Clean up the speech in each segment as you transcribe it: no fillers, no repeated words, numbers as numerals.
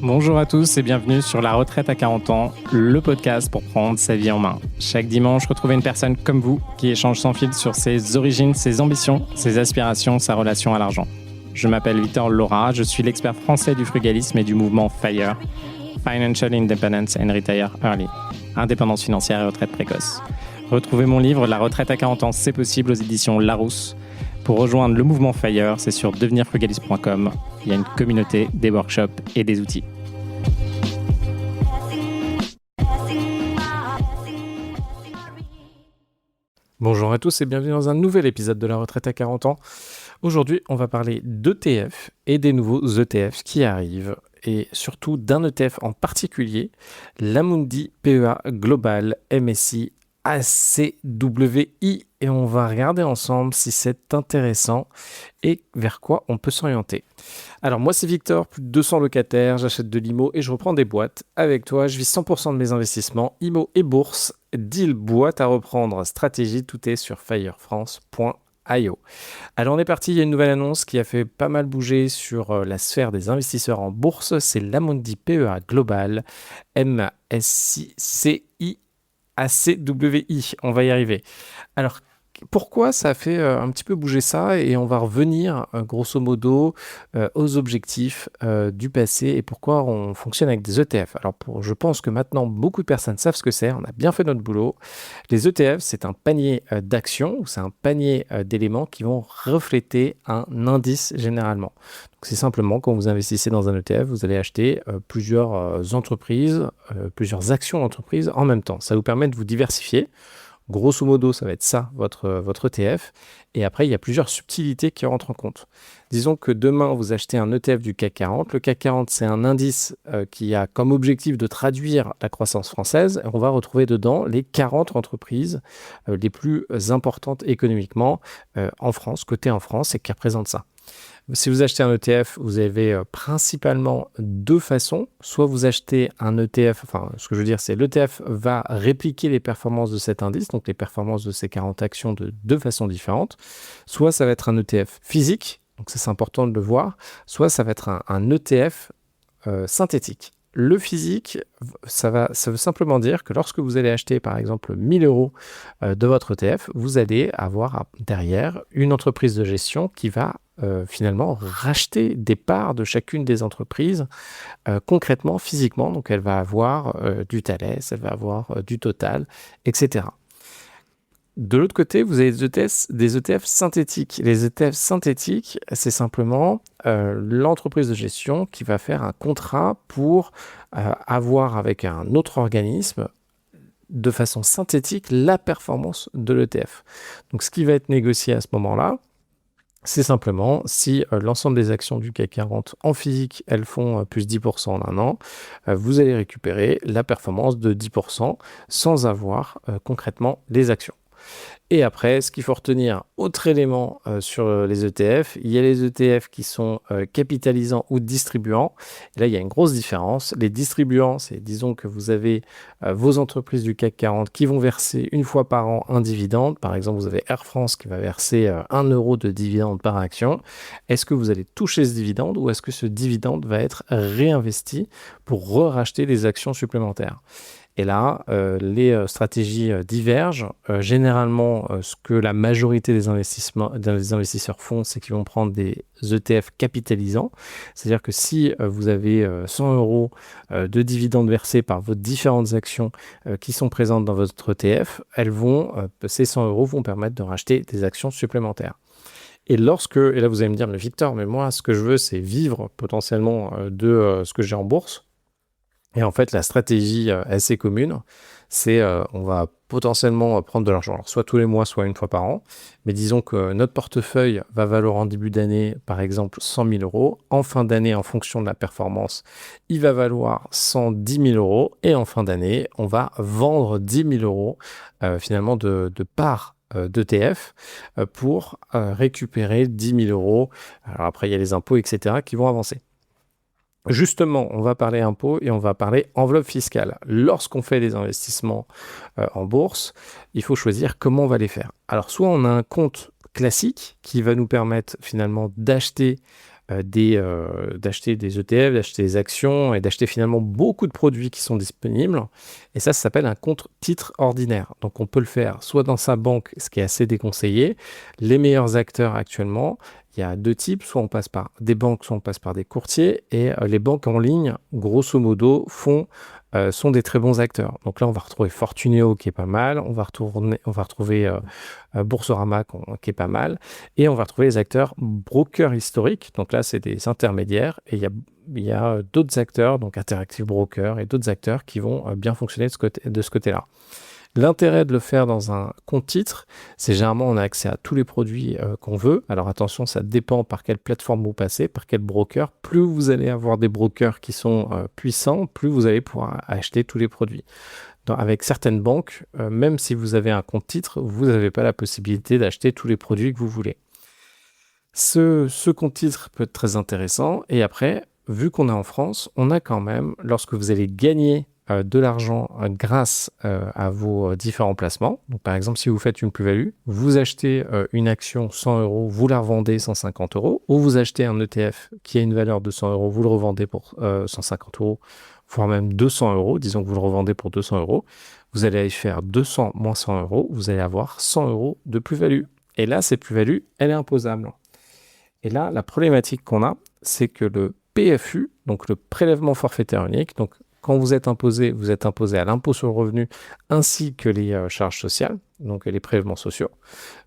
Bonjour à tous et bienvenue sur La Retraite à 40 ans, le podcast pour prendre sa vie en main. Chaque dimanche, retrouvez une personne comme vous qui échange sans fil sur ses origines, ses ambitions, ses aspirations, sa relation à l'argent. Je m'appelle Victor Laura, je suis l'expert français du frugalisme et du mouvement FIRE, Financial Independence and Retire Early, indépendance financière et retraite précoce. Retrouvez mon livre La Retraite à 40 ans, c'est possible aux éditions Larousse. Pour rejoindre le mouvement FIRE, c'est sur devenirfrugaliste.com. Il y a une communauté, des workshops et des outils. Bonjour à tous et bienvenue dans un nouvel épisode de La Retraite à 40 ans. Aujourd'hui, on va parler d'ETF et des nouveaux ETF qui arrivent et surtout d'un ETF en particulier, l'Amundi PEA Global MSCI ACWI, et on va regarder ensemble si c'est intéressant et vers quoi on peut s'orienter. Alors moi c'est Victor, plus de 200 locataires, j'achète de l'IMO et je reprends des boîtes. Avec toi, je vis 100% de mes investissements, IMO et bourse, deal, boîte à reprendre, stratégie, tout est sur firefrance.io. Alors on est parti, il y a une nouvelle annonce qui a fait pas mal bouger sur la sphère des investisseurs en bourse, c'est l'Amundi PEA Global MSCI ACWI, on va y arriver. Alors, pourquoi ça a fait un petit peu bouger ça, et on va revenir grosso modo aux objectifs du passé et pourquoi on fonctionne avec des ETF. Alors, je pense que maintenant, beaucoup de personnes savent ce que c'est, on a bien fait notre boulot. Les ETF, c'est un panier d'actions ou c'est un panier d'éléments qui vont refléter un indice généralement. Donc, c'est simplement quand vous investissez dans un ETF, vous allez acheter plusieurs entreprises, plusieurs actions d'entreprises en même temps. Ça vous permet de vous diversifier. Grosso modo, ça va être ça, votre ETF. Et après, il y a plusieurs subtilités qui rentrent en compte. Disons que demain, vous achetez un ETF du CAC 40. Le CAC 40, c'est un indice qui a comme objectif de traduire la croissance française. On va retrouver dedans les 40 entreprises les plus importantes économiquement en France, cotées en France, et qui représentent ça. Si vous achetez un ETF, vous avez principalement deux façons. Soit vous achetez un ETF, ce que je veux dire, c'est l'ETF va répliquer les performances de cet indice, donc les performances de ces 40 actions de deux façons différentes. Soit ça va être un ETF physique, donc ça c'est important de le voir. Soit ça va être un ETF synthétique. Le physique, ça veut simplement dire que lorsque vous allez acheter par exemple 1000 euros de votre ETF, vous allez avoir derrière une entreprise de gestion qui va finalement racheter des parts de chacune des entreprises concrètement, physiquement. Donc elle va avoir du Thales, elle va avoir du Total, etc. De l'autre côté, vous avez des ETF synthétiques. Les ETF synthétiques, c'est simplement l'entreprise de gestion qui va faire un contrat pour avoir avec un autre organisme de façon synthétique la performance de l'ETF. Donc ce qui va être négocié à ce moment-là, c'est simplement si l'ensemble des actions du CAC 40 en physique, elles font plus 10% en un an, vous allez récupérer la performance de 10% sans avoir concrètement les actions. Et après, ce qu'il faut retenir, autre élément sur les ETF, il y a les ETF qui sont capitalisants ou distribuants. Et là, il y a une grosse différence. Les distribuants, c'est disons que vous avez vos entreprises du CAC 40 qui vont verser une fois par an un dividende. Par exemple, vous avez Air France qui va verser 1 euro de dividende par action. Est-ce que vous allez toucher ce dividende ou est-ce que ce dividende va être réinvesti pour racheter des actions supplémentaires ? Et là, les stratégies divergent. Généralement, ce que la majorité des investisseurs font, c'est qu'ils vont prendre des ETF capitalisants. C'est-à-dire que si vous avez 100 euros de dividendes versés par vos différentes actions qui sont présentes dans votre ETF, ces 100 euros vont permettre de racheter des actions supplémentaires. Et là vous allez me dire, mais Victor, mais moi, ce que je veux, c'est vivre potentiellement de ce que j'ai en bourse. Et en fait, la stratégie assez commune, c'est on va potentiellement prendre de l'argent, alors soit tous les mois, soit une fois par an. Mais disons que notre portefeuille va valoir en début d'année, par exemple, 100 000 euros. En fin d'année, en fonction de la performance, il va valoir 110 000 euros. Et en fin d'année, on va vendre 10 000 euros finalement de parts d'ETF pour récupérer 10 000 euros. Alors après, il y a les impôts, etc. qui vont avancer. Justement, on va parler impôts et on va parler enveloppe fiscale. Lorsqu'on fait des investissements en bourse, il faut choisir comment on va les faire. Alors, soit on a un compte classique qui va nous permettre finalement d'acheter d'acheter des ETF, d'acheter des actions et d'acheter finalement beaucoup de produits qui sont disponibles. Et ça s'appelle un compte titre ordinaire. Donc on peut le faire soit dans sa banque, ce qui est assez déconseillé. Les meilleurs acteurs actuellement, il y a deux types, soit on passe par des banques, soit on passe par des courtiers. Et les banques en ligne, grosso modo, sont des très bons acteurs. Donc là, on va retrouver Fortuneo qui est pas mal, on va retrouver Boursorama qui est pas mal, et on va retrouver les acteurs brokers historiques. Donc là, c'est des intermédiaires, et il y a d'autres acteurs, donc Interactive Brokers et d'autres acteurs qui vont bien fonctionner de ce côté-là. L'intérêt de le faire dans un compte titre, c'est généralement on a accès à tous les produits qu'on veut. Alors attention, ça dépend par quelle plateforme vous passez, par quel broker. Plus vous allez avoir des brokers qui sont puissants, plus vous allez pouvoir acheter tous les produits. Avec certaines banques, même si vous avez un compte titre, vous n'avez pas la possibilité d'acheter tous les produits que vous voulez. Ce compte titre peut être très intéressant. Et après, vu qu'on est en France, on a quand même, lorsque vous allez gagner de l'argent grâce à vos différents placements. Donc, par exemple, si vous faites une plus-value, vous achetez une action 100 €, vous la revendez 150 €, ou vous achetez un ETF qui a une valeur de 100 €, vous le revendez pour 150 €, voire même 200 €, disons que vous le revendez pour 200 €, vous allez aller faire 200 moins 100 €, vous allez avoir 100 € de plus-value. Et là, cette plus-value, elle est imposable. Et là, la problématique qu'on a, c'est que le PFU, donc le prélèvement forfaitaire unique, donc quand vous êtes imposé à l'impôt sur le revenu ainsi que les charges sociales, donc les prélèvements sociaux.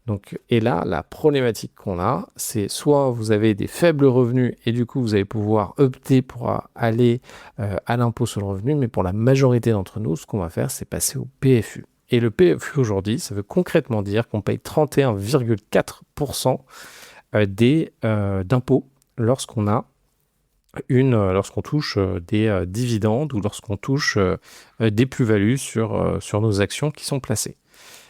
Donc, et là, la problématique qu'on a, c'est soit vous avez des faibles revenus et du coup, vous allez pouvoir opter pour aller à l'impôt sur le revenu, mais pour la majorité d'entre nous, ce qu'on va faire, c'est passer au PFU. Et le PFU aujourd'hui, ça veut concrètement dire qu'on paye 31,4% d'impôts lorsqu'on touche des dividendes ou lorsqu'on touche des plus-values sur nos actions qui sont placées.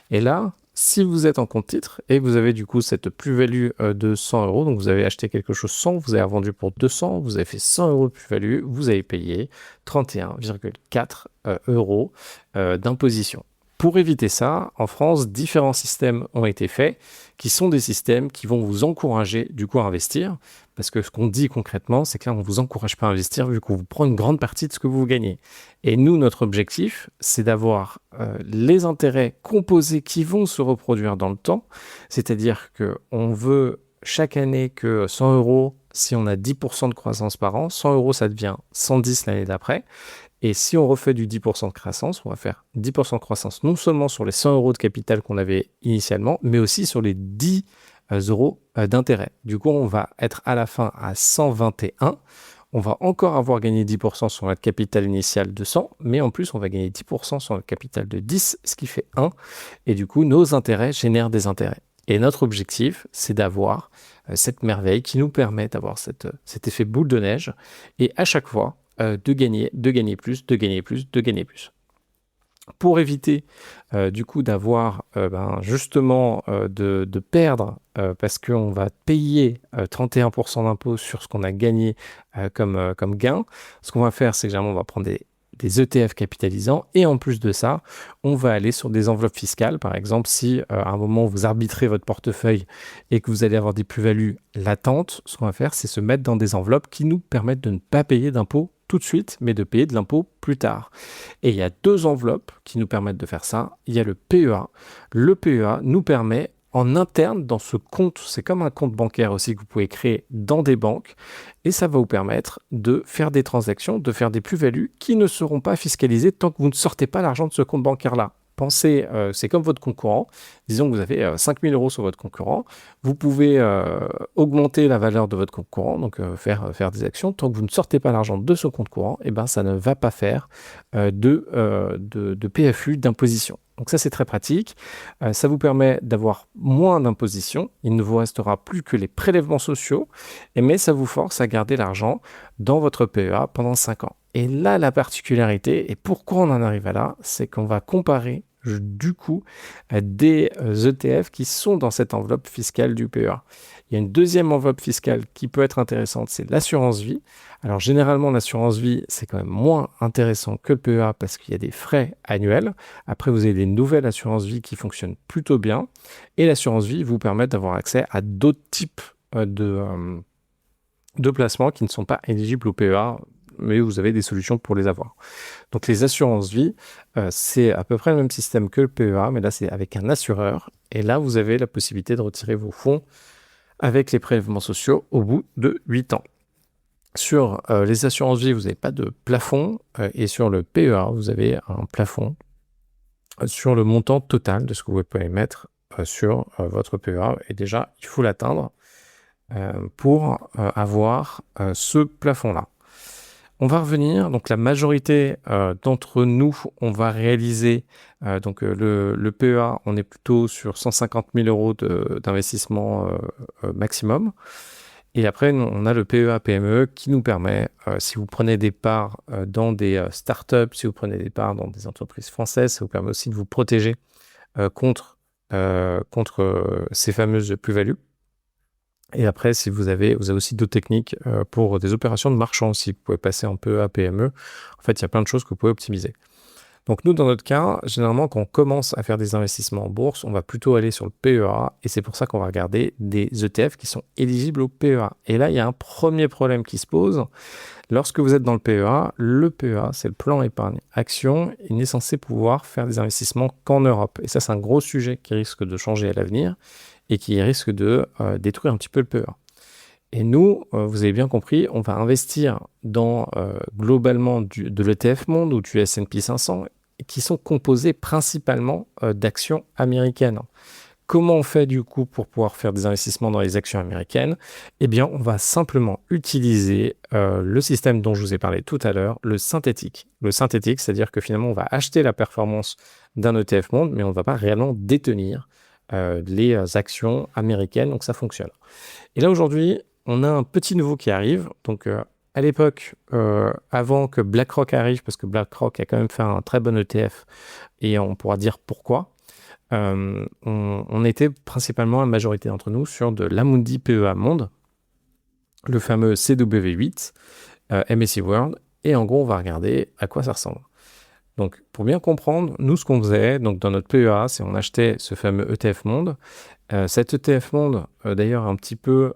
Et là, si vous êtes en compte titre et vous avez du coup cette plus-value de 100 €, donc vous avez acheté quelque chose 100, vous avez vendu pour 200, vous avez fait 100 € de plus-value, vous avez payé 31,4 € d'imposition. Pour éviter ça, en France, différents systèmes ont été faits, qui sont des systèmes qui vont vous encourager du coup à investir, parce que ce qu'on dit concrètement, c'est que là, on ne vous encourage pas à investir vu qu'on vous prend une grande partie de ce que vous gagnez. Et nous, notre objectif, c'est d'avoir les intérêts composés qui vont se reproduire dans le temps, c'est-à-dire qu'on veut chaque année que 100 €, si on a 10% de croissance par an, 100 € ça devient 110 l'année d'après. Et si on refait du 10% de croissance, on va faire 10% de croissance non seulement sur les 100 € de capital qu'on avait initialement, mais aussi sur les 10 € d'intérêt. Du coup, on va être à la fin à 121. On va encore avoir gagné 10% sur notre capital initial de 100, mais en plus, on va gagner 10% sur notre capital de 10, ce qui fait 1. Et du coup, nos intérêts génèrent des intérêts. Et notre objectif, c'est d'avoir cette merveille qui nous permet d'avoir cet effet boule de neige. Et à chaque fois, de gagner plus, de gagner plus, de gagner plus. Pour éviter du coup d'avoir justement de perdre parce qu'on va payer 31% d'impôt sur ce qu'on a gagné comme gain, ce qu'on va faire, c'est que généralement on va prendre des ETF capitalisants et en plus de ça, on va aller sur des enveloppes fiscales. Par exemple, si à un moment vous arbitrez votre portefeuille et que vous allez avoir des plus-values latentes, ce qu'on va faire, c'est se mettre dans des enveloppes qui nous permettent de ne pas payer d'impôt tout de suite, mais de payer de l'impôt plus tard. Et il y a deux enveloppes qui nous permettent de faire ça. Il y a le PEA. Le PEA nous permet en interne dans ce compte, c'est comme un compte bancaire aussi que vous pouvez créer dans des banques, et ça va vous permettre de faire des transactions, de faire des plus-values qui ne seront pas fiscalisées tant que vous ne sortez pas l'argent de ce compte bancaire-là. Pensez, c'est comme votre compte courant. Disons que vous avez 5 000 € sur votre compte courant. Vous pouvez augmenter la valeur de votre compte courant, donc faire des actions. Tant que vous ne sortez pas l'argent de ce compte courant, eh ben, ça ne va pas faire de PFU, d'imposition. Donc ça, c'est très pratique. Ça vous permet d'avoir moins d'imposition. Il ne vous restera plus que les prélèvements sociaux, mais ça vous force à garder l'argent dans votre PEA pendant 5 ans. Et là, la particularité, et pourquoi on en arrive à là, c'est qu'on va comparer du coup des ETF qui sont dans cette enveloppe fiscale du PEA. Il y a une deuxième enveloppe fiscale qui peut être intéressante, c'est l'assurance vie. Alors généralement, l'assurance vie, c'est quand même moins intéressant que le PEA parce qu'il y a des frais annuels. Après, vous avez des nouvelles assurances vie qui fonctionnent plutôt bien. Et l'assurance vie vous permet d'avoir accès à d'autres types de placements qui ne sont pas éligibles au PEA, mais vous avez des solutions pour les avoir. Donc les assurances vie, c'est à peu près le même système que le PEA, mais là c'est avec un assureur. Et là, vous avez la possibilité de retirer vos fonds avec les prélèvements sociaux au bout de 8 ans. Sur les assurances vie, vous n'avez pas de plafond, et sur le PEA, vous avez un plafond sur le montant total de ce que vous pouvez mettre sur votre PEA. Et déjà, il faut l'atteindre pour avoir ce plafond-là. On va revenir, donc la majorité d'entre nous, on va réaliser le PEA, on est plutôt sur 150 000 euros d'investissement maximum. Et après, on a le PEA PME qui nous permet, si vous prenez des parts dans des startups, si vous prenez des parts dans des entreprises françaises, ça vous permet aussi de vous protéger contre ces fameuses plus-values. Et après, si vous avez aussi d'autres techniques pour des opérations de marchand aussi. Vous pouvez passer un peu à PME. En fait, il y a plein de choses que vous pouvez optimiser. Donc nous, dans notre cas, généralement, quand on commence à faire des investissements en bourse, on va plutôt aller sur le PEA. Et c'est pour ça qu'on va regarder des ETF qui sont éligibles au PEA. Et là, il y a un premier problème qui se pose. Lorsque vous êtes dans le PEA, c'est le plan épargne action. Il n'est censé pouvoir faire des investissements qu'en Europe. Et ça, c'est un gros sujet qui risque de changer à l'avenir et qui risque de détruire un petit peu le PEA. Et nous, vous avez bien compris, on va investir dans globalement de l'ETF Monde ou du S&P 500 qui sont composés principalement d'actions américaines. Comment on fait du coup pour pouvoir faire des investissements dans les actions américaines? Eh bien, on va simplement utiliser le système dont je vous ai parlé tout à l'heure, le synthétique. Le synthétique, c'est-à-dire que finalement, on va acheter la performance d'un ETF Monde, mais on ne va pas réellement détenir les actions américaines, donc ça fonctionne. Et là aujourd'hui, on a un petit nouveau qui arrive. Donc à l'époque, avant que BlackRock arrive, parce que BlackRock a quand même fait un très bon ETF, et on pourra dire pourquoi, on était principalement, la majorité d'entre nous, sur de l'Amundi PEA Monde, le fameux CW8, MSCI World, et en gros, on va regarder à quoi ça ressemble. Donc, pour bien comprendre, nous, ce qu'on faisait donc dans notre PEA, c'est on achetait ce fameux ETF Monde. Cet ETF Monde, d'ailleurs, un petit peu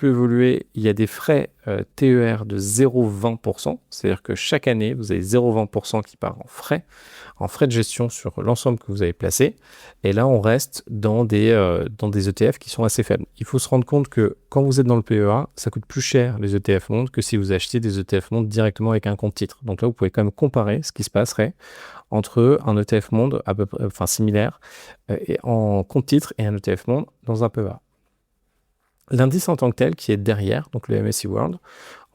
évolué. Il y a des frais TER de 0,20%. C'est-à-dire que chaque année, vous avez 0,20% qui part en frais de gestion sur l'ensemble que vous avez placé. Et là, on reste dans des ETF qui sont assez faibles. Il faut se rendre compte que quand vous êtes dans le PEA, ça coûte plus cher les ETF Monde que si vous achetiez des ETF Monde directement avec un compte titre. Donc là, vous pouvez quand même comparer ce qui se passerait entre un ETF Monde à peu près, similaire et en compte titre et un ETF Monde dans un PEA. L'indice en tant que tel qui est derrière, donc le MSCI World,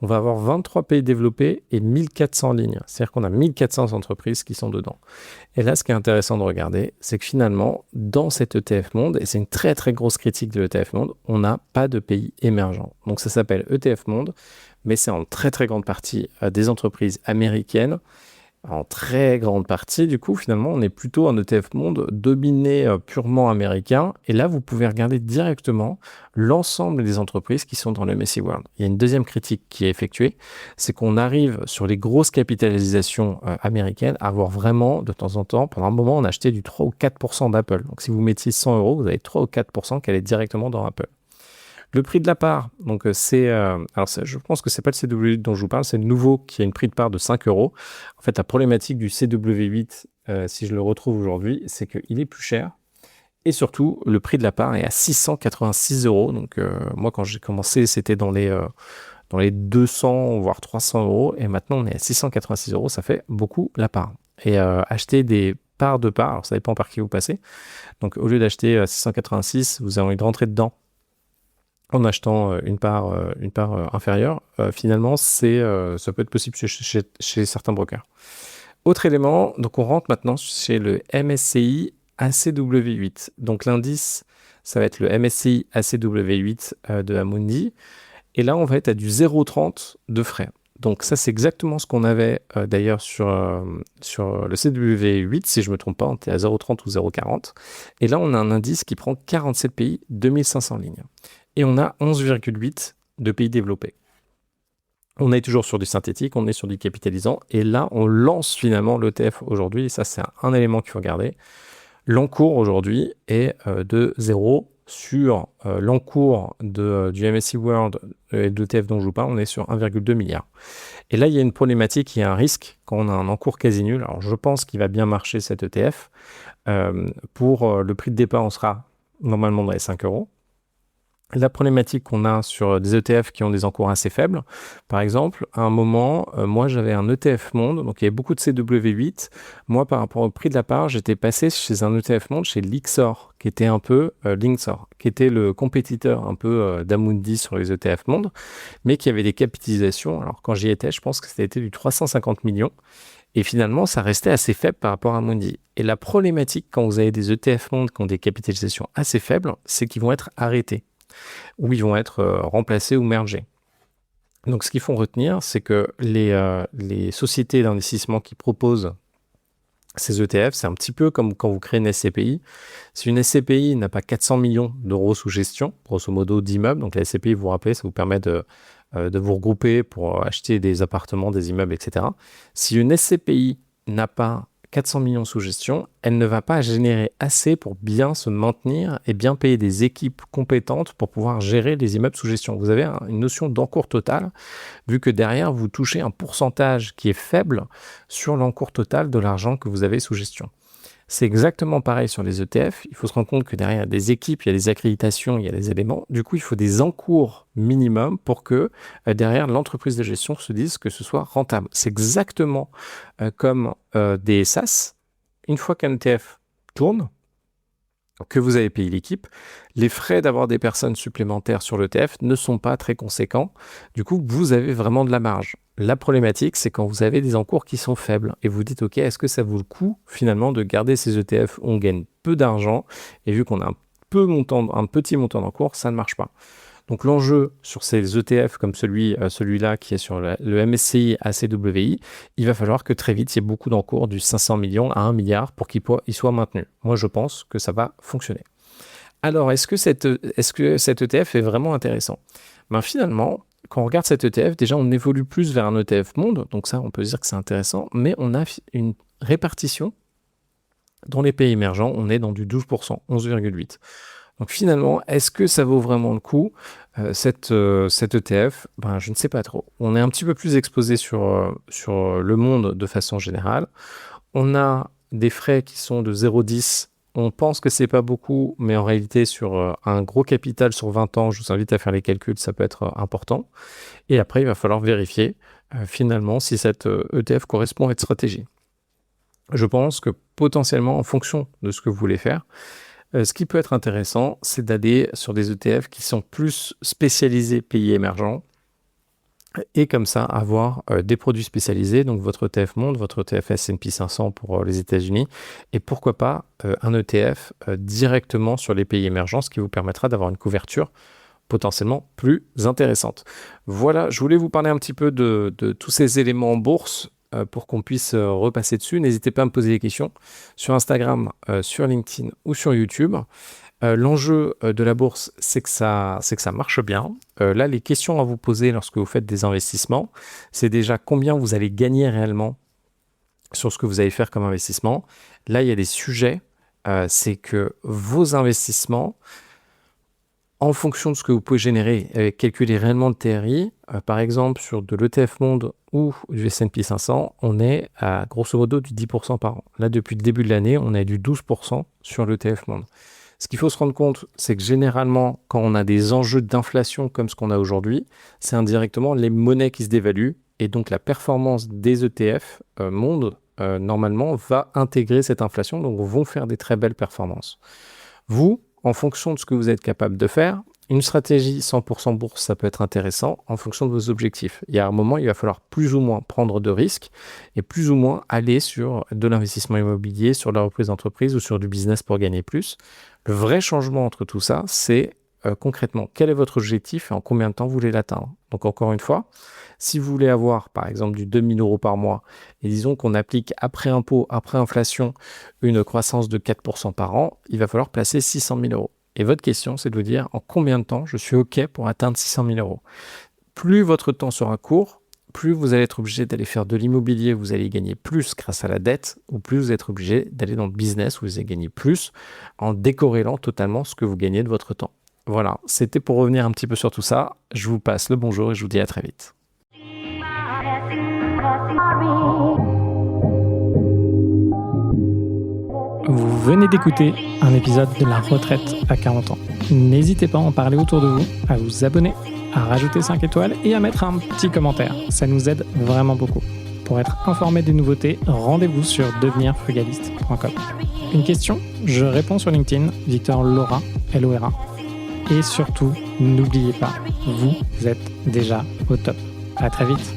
on va avoir 23 pays développés et 1400 lignes. C'est-à-dire qu'on a 1400 entreprises qui sont dedans. Et là, ce qui est intéressant de regarder, c'est que finalement, dans cet ETF Monde, et c'est une très très grosse critique de l'ETF Monde, on n'a pas de pays émergents. Donc ça s'appelle ETF Monde, mais c'est en très très grande partie des entreprises américaines. En très grande partie, du coup, finalement, on est plutôt un ETF Monde dominé purement américain. Et là, vous pouvez regarder directement l'ensemble des entreprises qui sont dans le MSCI World. Il y a une deuxième critique qui est effectuée, c'est qu'on arrive sur les grosses capitalisations américaines à avoir vraiment, de temps en temps, pendant un moment, on achetait du 3 ou 4% d'Apple. Donc, si vous mettiez 100 euros, vous avez 3 ou 4% qui allaient directement dans Apple. Le prix de la part, donc je pense que c'est pas le CW8 dont je vous parle, c'est le nouveau qui a une prix de part de 5 euros. En fait, la problématique du CW8, si je le retrouve aujourd'hui, c'est qu'il est plus cher. Et surtout, le prix de la part est à 686 euros. Donc, moi, quand j'ai commencé, c'était dans les 200, voire 300 euros. Et maintenant, on est à 686 euros. Ça fait beaucoup la part. Et acheter des parts de part, alors ça dépend par qui vous passez. Donc, au lieu d'acheter à 686, vous avez envie de rentrer dedans en achetant une part inférieure, finalement, ça peut être possible chez certains brokers. Autre élément, donc on rentre maintenant chez le MSCI ACW8. Donc l'indice, ça va être le MSCI ACW8 de Amundi. Et là, on va être à du 0,30 de frais. Donc ça, c'est exactement ce qu'on avait d'ailleurs sur le CW8, si je ne me trompe pas, on était à 0,30 ou 0,40. Et là, on a un indice qui prend 47 pays, 2500 lignes. Et on a 11,8 de pays développés. On est toujours sur du synthétique, on est sur du capitalisant. Et là, on lance finalement l'ETF aujourd'hui. Et ça, c'est un élément qu'il faut regarder. L'encours aujourd'hui est de 0 sur l'encours du MSCI World et de l'ETF dont je vous parle, on est sur 1,2 milliard. Et là, il y a une problématique, il y a un risque quand on a un encours quasi nul. Alors, je pense qu'il va bien marcher cet ETF. Pour le prix de départ, on sera normalement dans les 5 euros. La problématique qu'on a sur des ETF qui ont des encours assez faibles, par exemple, à un moment, moi j'avais un ETF Monde, donc il y avait beaucoup de CW8. Moi, par rapport au prix de la part, j'étais passé chez un ETF Monde, chez Lixor, qui était un peu Linxor, qui était le compétiteur un peu d'Amundi sur les ETF Monde, mais qui avait des capitalisations. Alors quand j'y étais, je pense que c'était du 350 millions. Et finalement, ça restait assez faible par rapport à Amundi. Et la problématique quand vous avez des ETF Monde qui ont des capitalisations assez faibles, c'est qu'ils vont être arrêtés, ou ils vont être remplacés ou mergés. Donc ce qu'il faut retenir, c'est que les sociétés d'investissement qui proposent ces ETF, c'est un petit peu comme quand vous créez une SCPI. Si une SCPI n'a pas 400 millions d'euros sous gestion, grosso modo d'immeubles, donc la SCPI, vous vous rappelez, ça vous permet de vous regrouper pour acheter des appartements, des immeubles, etc. Si une SCPI n'a pas 400 millions sous gestion, elle ne va pas générer assez pour bien se maintenir et bien payer des équipes compétentes pour pouvoir gérer les immeubles sous gestion. Vous avez une notion d'encours total, vu que derrière, vous touchez un pourcentage qui est faible sur l'encours total de l'argent que vous avez sous gestion. C'est exactement pareil sur les ETF. Il faut se rendre compte que derrière, il y a des équipes, il y a des accréditations, il y a des éléments. Du coup, il faut des encours minimum pour que derrière l'entreprise de gestion se dise que ce soit rentable. C'est exactement comme des SAS. Une fois qu'un ETF tourne, que vous avez payé l'équipe, les frais d'avoir des personnes supplémentaires sur l'ETF ne sont pas très conséquents. Du coup, vous avez vraiment de la marge. La problématique, c'est quand vous avez des encours qui sont faibles et vous dites, OK, est-ce que ça vaut le coup finalement de garder ces ETF où on gagne peu d'argent et vu qu'on a un petit montant d'encours, ça ne marche pas. Donc l'enjeu sur ces ETF comme celui-là qui est sur le MSCI ACWI, il va falloir que très vite il y ait beaucoup d'encours du 500 millions à 1 milliard pour qu'il soit maintenu. Moi je pense que ça va fonctionner. Alors est-ce que cet ETF est vraiment intéressant? Finalement, quand on regarde cet ETF, déjà on évolue plus vers un ETF monde, donc ça on peut dire que c'est intéressant, mais on a une répartition dans les pays émergents, on est dans du 12%, 11,8%. Donc finalement, est-ce que ça vaut vraiment le coup, cet ETF? Je ne sais pas trop. On est un petit peu plus exposé sur le monde de façon générale. On a des frais qui sont de 0,10. On pense que c'est pas beaucoup, mais en réalité, sur un gros capital sur 20 ans, je vous invite à faire les calculs, ça peut être important. Et après, il va falloir vérifier finalement si cet ETF correspond à votre stratégie. Je pense que potentiellement, en fonction de ce que vous voulez faire, ce qui peut être intéressant, c'est d'aller sur des ETF qui sont plus spécialisés pays émergents et comme ça avoir des produits spécialisés, donc votre ETF Monde, votre ETF S&P 500 pour les États-Unis et pourquoi pas un ETF directement sur les pays émergents, ce qui vous permettra d'avoir une couverture potentiellement plus intéressante. Voilà, je voulais vous parler un petit peu de tous ces éléments en bourse pour qu'on puisse repasser dessus. N'hésitez pas à me poser des questions sur Instagram, sur LinkedIn ou sur YouTube. L'enjeu de la bourse, c'est que ça marche bien. Là, les questions à vous poser lorsque vous faites des investissements, c'est déjà combien vous allez gagner réellement sur ce que vous allez faire comme investissement. Là, il y a des sujets, c'est que vos investissements, en fonction de ce que vous pouvez générer, calculer réellement le TRI, par exemple sur de l'ETF Monde ou du S&P 500, on est à grosso modo du 10% par an. Là, depuis le début de l'année, on est du 12% sur l'ETF Monde. Ce qu'il faut se rendre compte, c'est que généralement, quand on a des enjeux d'inflation comme ce qu'on a aujourd'hui, c'est indirectement les monnaies qui se dévaluent et donc la performance des ETF Monde, normalement, va intégrer cette inflation, donc vont faire des très belles performances. Vous, en fonction de ce que vous êtes capable de faire, une stratégie 100% bourse, ça peut être intéressant en fonction de vos objectifs. Il y a un moment, il va falloir plus ou moins prendre de risques et plus ou moins aller sur de l'investissement immobilier, sur la reprise d'entreprise ou sur du business pour gagner plus. Le vrai changement entre tout ça, c'est concrètement, quel est votre objectif et en combien de temps vous voulez l'atteindre. Donc encore une fois, si vous voulez avoir par exemple du 2 000 € par mois, et disons qu'on applique après impôt, après inflation, une croissance de 4% par an, il va falloir placer 600 000 €. Et votre question, c'est de vous dire en combien de temps je suis OK pour atteindre 600 000 €. Plus votre temps sera court, plus vous allez être obligé d'aller faire de l'immobilier, vous allez gagner plus grâce à la dette, ou plus vous êtes obligé d'aller dans le business où vous allez gagner plus en décorrélant totalement ce que vous gagnez de votre temps. Voilà, c'était pour revenir un petit peu sur tout ça. Je vous passe le bonjour et je vous dis à très vite. Vous venez d'écouter un épisode de La Retraite à 40 ans. N'hésitez pas à en parler autour de vous, à vous abonner, à rajouter 5 étoiles et à mettre un petit commentaire. Ça nous aide vraiment beaucoup. Pour être informé des nouveautés, rendez-vous sur devenirfrugaliste.com. Une question, je réponds sur LinkedIn, Victor Lora, Lora. Et surtout, n'oubliez pas, vous êtes déjà au top. À très vite.